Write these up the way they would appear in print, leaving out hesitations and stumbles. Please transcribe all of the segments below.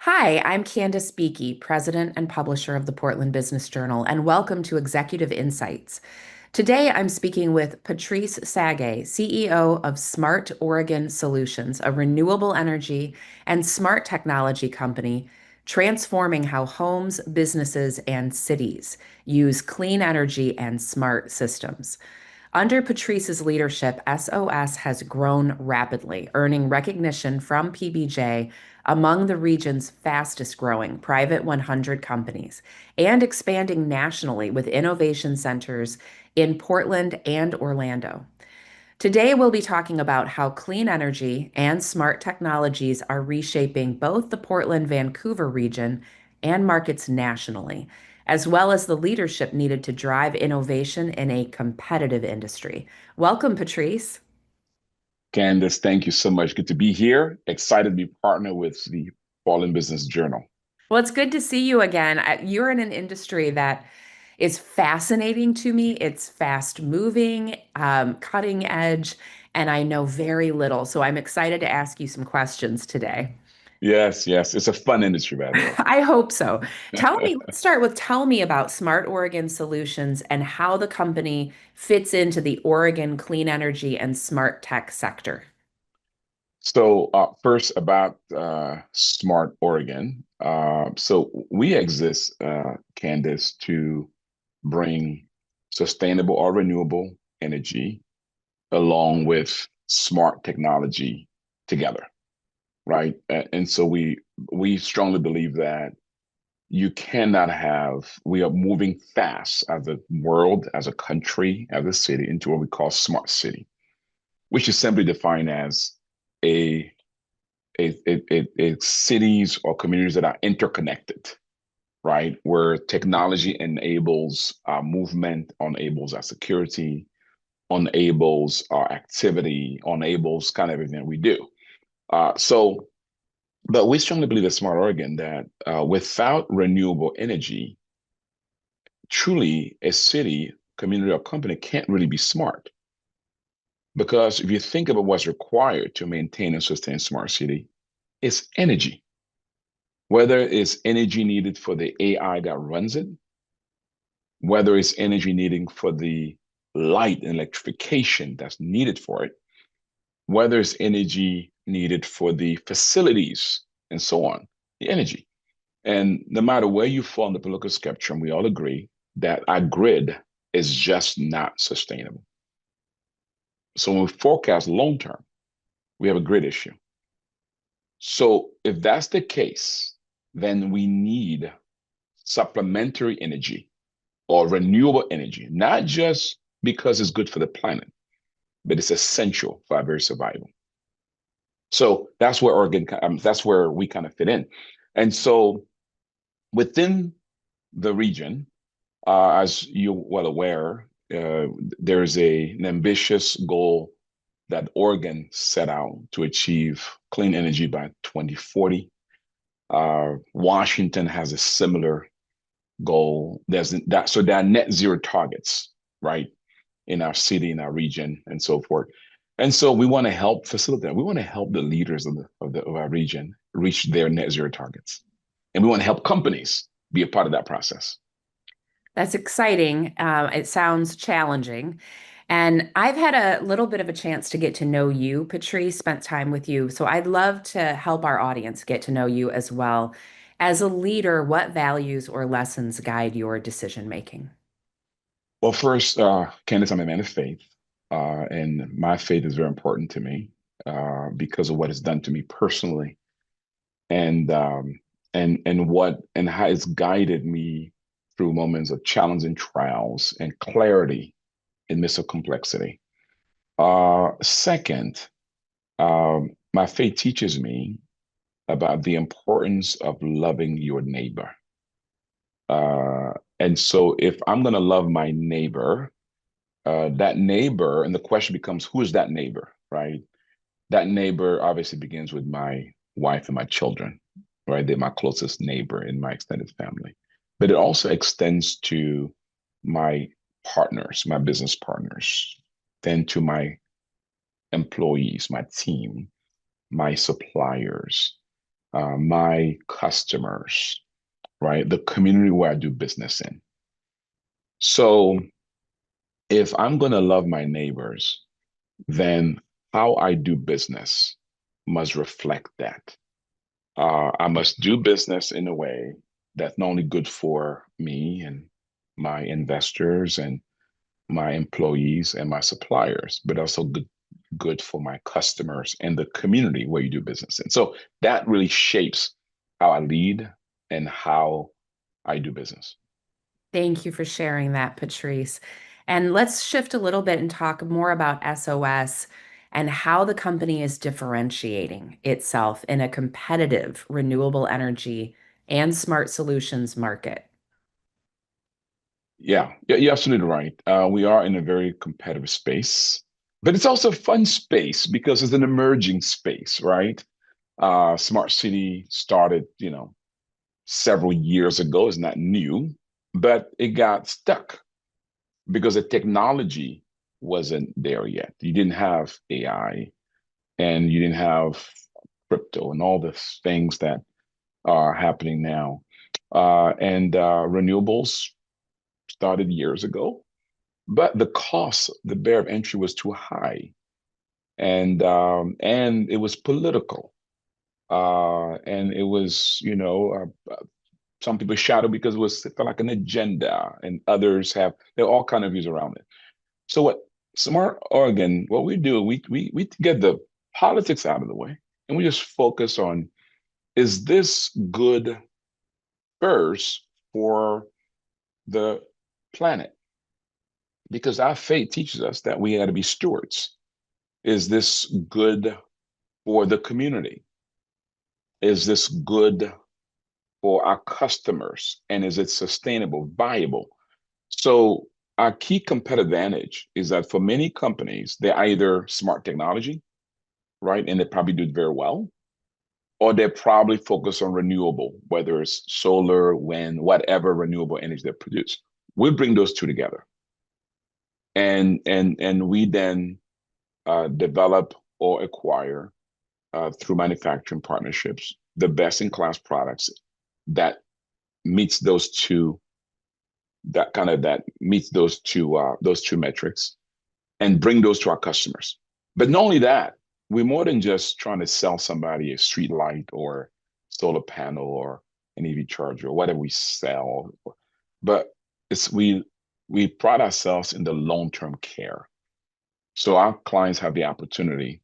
Hi, I'm Candace Beeke, president and publisher of the Portland Business Journal, and welcome to Executive Insights. Today, I'm speaking with Patrice Tsague, CEO of Smart Oregon Solutions, a renewable energy and smart technology company transforming how homes, businesses, and cities use clean energy and smart systems. Under Patrice's leadership, SOS has grown rapidly, earning recognition from PBJ among the region's fastest growing private 100 companies and expanding nationally with innovation centers in Portland and Orlando. Today, we'll be talking about how clean energy and smart technologies are reshaping both the Portland Vancouver region and markets nationally, as well as the leadership needed to drive innovation in a competitive industry. Welcome, Patrice. Candace, thank you so much. Good to be here. Excited to be partnered with the Portland Business Journal. Well, it's good to see you again. You're in an industry that is fascinating to me. It's fast moving, cutting edge, and I know very little. So I'm excited to ask you some questions today. Yes, yes. It's a fun industry, by the way. I hope so. Let's start with tell me about Smart Oregon Solutions and how the company fits into the Oregon clean energy and smart tech sector. First about Smart Oregon. So we exist, Candace, to bring sustainable or renewable energy along with smart technology together, right? And so we strongly believe that we are moving fast as a world, as a country, as a city into what we call smart city, which is simply defined as a, a cities or communities that are interconnected, right? Where technology enables our movement, enables our security, enables our activity, enables kind of everything we do. But we strongly believe at Smart Oregon that without renewable energy, truly a city, community, or company can't really be smart. Because if you think about what's required to maintain and sustain smart city, it's energy. Whether it's energy needed for the AI that runs it, whether it's energy needed for the light and electrification that's needed for it, whether it's energy needed for the facilities and so on, the energy. And no matter where you fall on the political spectrum, we all agree that our grid is just not sustainable. So when we forecast long term, we have a grid issue. So if that's the case, then we need supplementary energy or renewable energy, not just because it's good for the planet, but it's essential for our very survival. So that's where we kind of fit in. And so within the region, as you're well aware, there's an ambitious goal that Oregon set out to achieve clean energy by 2040. Washington has a similar goal. So there are net zero targets, right, in our city, in our region, and so forth. And so we want to help facilitate. We want to help the leaders of our region reach their net zero targets, and we want to help companies be a part of that process. That's exciting. It sounds challenging. And I've had a little bit of a chance to get to know you, Patrice, spent time with you. So I'd love to help our audience get to know you as well. As a leader, what values or lessons guide your decision making? Well, first, Candace, I'm a man of faith, and my faith is very important to me because of what it's done to me personally, and and how it's guided me through moments of challenge and trials and clarity in midst of complexity. Second, my faith teaches me about the importance of loving your neighbor. And so, if I'm going to love my neighbor, that neighbor, and the question becomes, who is that neighbor, right? That neighbor obviously begins with my wife and my children, right? They're my closest neighbor in my extended family. But it also extends to my partners, my business partners, then to my employees, my team, my suppliers, my customers, right? The community where I do business in. So if I'm going to love my neighbors, then how I do business must reflect that. I must do business in a way that's not only good for me and my investors and my employees and my suppliers, but also good for my customers and the community where you do business in. So that really shapes how I lead and how I do business. Thank you for sharing that, Patrice. And let's shift a little bit and talk more about SOS and how the company is differentiating itself in a competitive renewable energy and smart solutions market. Yeah, you're absolutely right. We are in a very competitive space, but it's also a fun space because it's an emerging space, right? Smart city started, several years ago. It's not new, but it got stuck because the technology wasn't there yet. You didn't have AI and you didn't have crypto and all the things that are happening now. And renewables started years ago, but the cost, the barrier of entry was too high, and it was political, and it was some people shouted because it felt like an agenda, and others have there are all kind of views around it. So what Smart Oregon, what we do, we get the politics out of the way, and we just focus on, is this good first for the planet? Because our faith teaches us that we got to be stewards. Is this good for the community? Is this good for our customers? And is it sustainable, viable? So our key competitive advantage is that for many companies, they're either smart technology, right? And they probably do it very well, or they're probably focused on renewable, whether it's solar, wind, whatever renewable energy they produce. We bring those two together. And we then develop or acquire through manufacturing partnerships the best in class products that meets that meets those two metrics, and bring those to our customers. But not only that, we're more than just trying to sell somebody a street light or solar panel or an EV charger or whatever we sell, but it's we pride ourselves in the long-term care. So our clients have the opportunity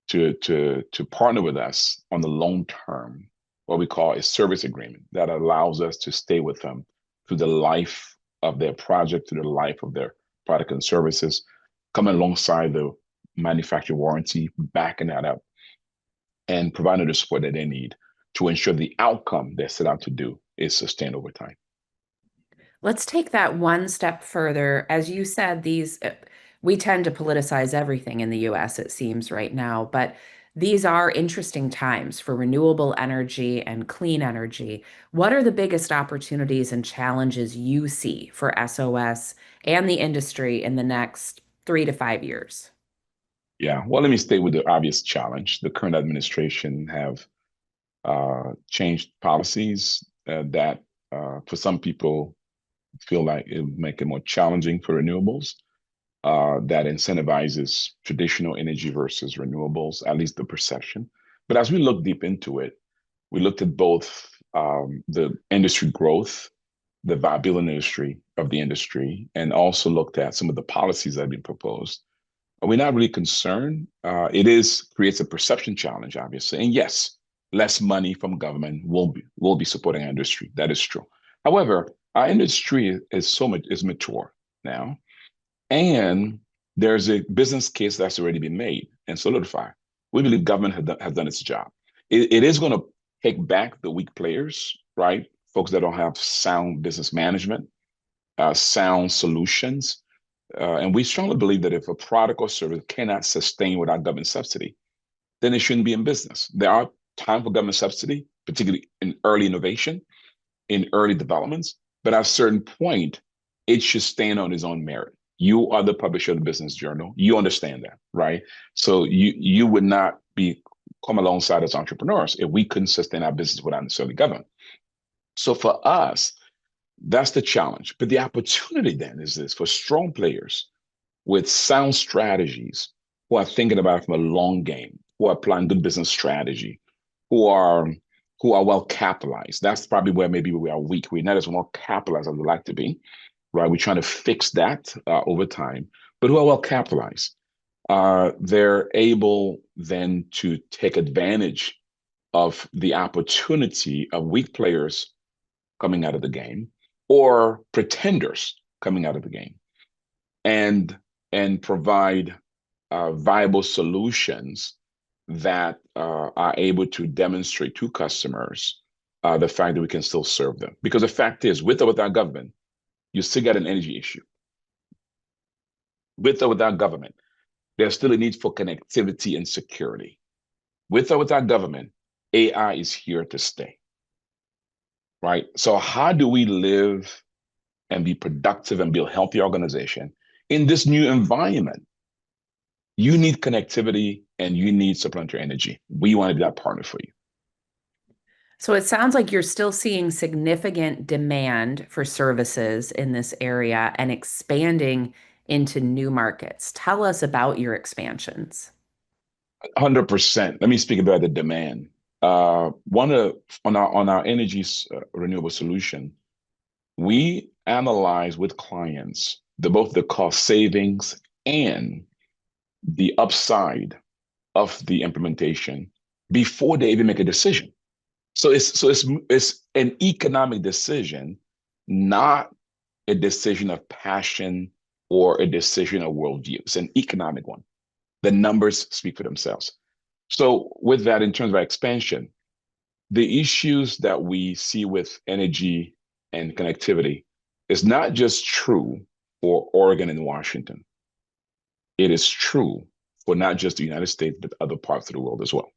to partner with us on the long term, what we call a service agreement that allows us to stay with them through the life of their project, through the life of their product and services, coming alongside the manufacturer warranty, backing that up, and providing the support that they need to ensure the outcome they're set out to do is sustained over time. Let's take that one step further. As you said, we tend to politicize everything in the US, it seems right now, but these are interesting times for renewable energy and clean energy. What are the biggest opportunities and challenges you see for SOS and the industry in the next 3 to 5 years? Yeah, well, let me stay with the obvious challenge. The current administration have changed policies that for some people feel like it would make it more challenging for renewables, that incentivizes traditional energy versus renewables, at least the perception. But as we look deep into it, we looked at both the industry growth, the viability industry of the industry, and also looked at some of the policies that have been proposed. We're not really concerned. It is creates a perception challenge, obviously, and yes, less money from government will be supporting our industry. That is true. However, our industry is is mature now, and there's a business case that's already been made and solidified. We believe government has done its job. It is going to take back the weak players, right? Folks that don't have sound business management, sound solutions. And we strongly believe that if a product or service cannot sustain without government subsidy, then it shouldn't be in business. There are times for government subsidy, particularly in early innovation, in early developments, but at a certain point, it should stand on its own merit. You are the publisher of the business journal. You understand that, right? So you would not be come alongside as entrepreneurs if we couldn't sustain our business without necessarily government. So for us, that's the challenge. But the opportunity then is this for strong players with sound strategies who are thinking about it from a long game, who are applying good business strategy, who are who are well capitalized. That's probably where maybe we are weak. We're not as well capitalized as we'd like to be, right? We're trying to fix that over time, but who are well capitalized. They're able then to take advantage of the opportunity of weak players coming out of the game or pretenders coming out of the game and provide viable solutions that are able to demonstrate to customers the fact that we can still serve them. Because the fact is, with or without government, you still got an energy issue. With or without government, there's still a need for connectivity and security. With or without government, AI is here to stay, right? So how do we live and be productive and build healthy organization in this new environment? You need connectivity and you need supplementary energy. We want to be that partner for you. So it sounds like you're still seeing significant demand for services in this area and expanding into new markets. Tell us about your expansions. 100%. Let me speak about the demand. One of on our energy renewable solution, we analyze with clients both the cost savings and the upside of the implementation before they even make a decision. So it's an economic decision, not a decision of passion or a decision of worldview. It's an economic one. The numbers speak for themselves. So with that, in terms of expansion, the issues that we see with energy and connectivity is not just true for Oregon and Washington. It is true for not just the United States, but other parts of the world as well.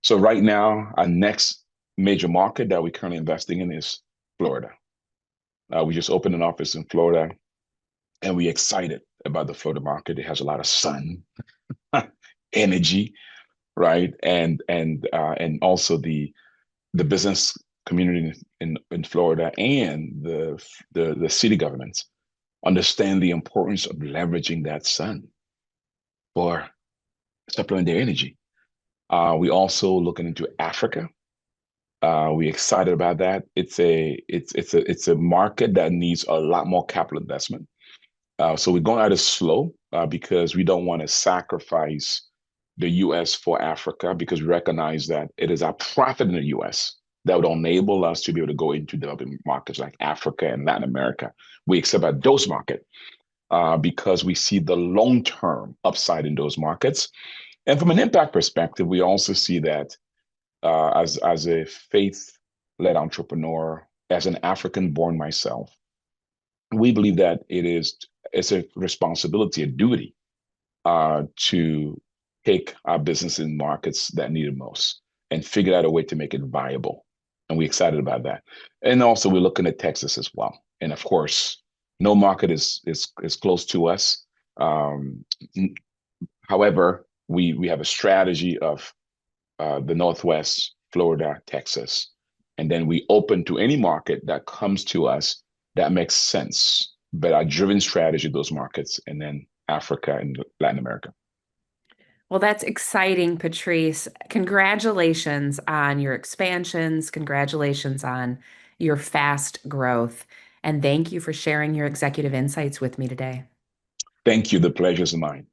So right now, our next major market that we're currently investing in is Florida. We just opened an office in Florida, and we're excited about the Florida market. It has a lot of sun, energy, right, and also the business community in Florida and the city governments understand the importance of leveraging that sun for supplementing their energy. We also looking into Africa. We're excited about that. It's a market that needs a lot more capital investment. So we're going at it slow because we don't want to sacrifice the U.S. for Africa because we recognize that it is our profit in the U.S. that would enable us to be able to go into developing markets like Africa and Latin America. We accept those markets because we see the long-term upside in those markets. And from an impact perspective, we also see that as a faith-led entrepreneur, as an African-born myself, we believe that it's a responsibility, a duty to take our business in markets that need it most and figure out a way to make it viable. And we're excited about that. And also we're looking at Texas as well. And of course, no market is close to us. However, we have a strategy of the Northwest, Florida, Texas, and then we open to any market that comes to us that makes sense, but our driven strategy, those markets, and then Africa and Latin America. Well, that's exciting, Patrice. Congratulations on your expansions. Congratulations on your fast growth. And thank you for sharing your executive insights with me today. Thank you. The pleasure is mine.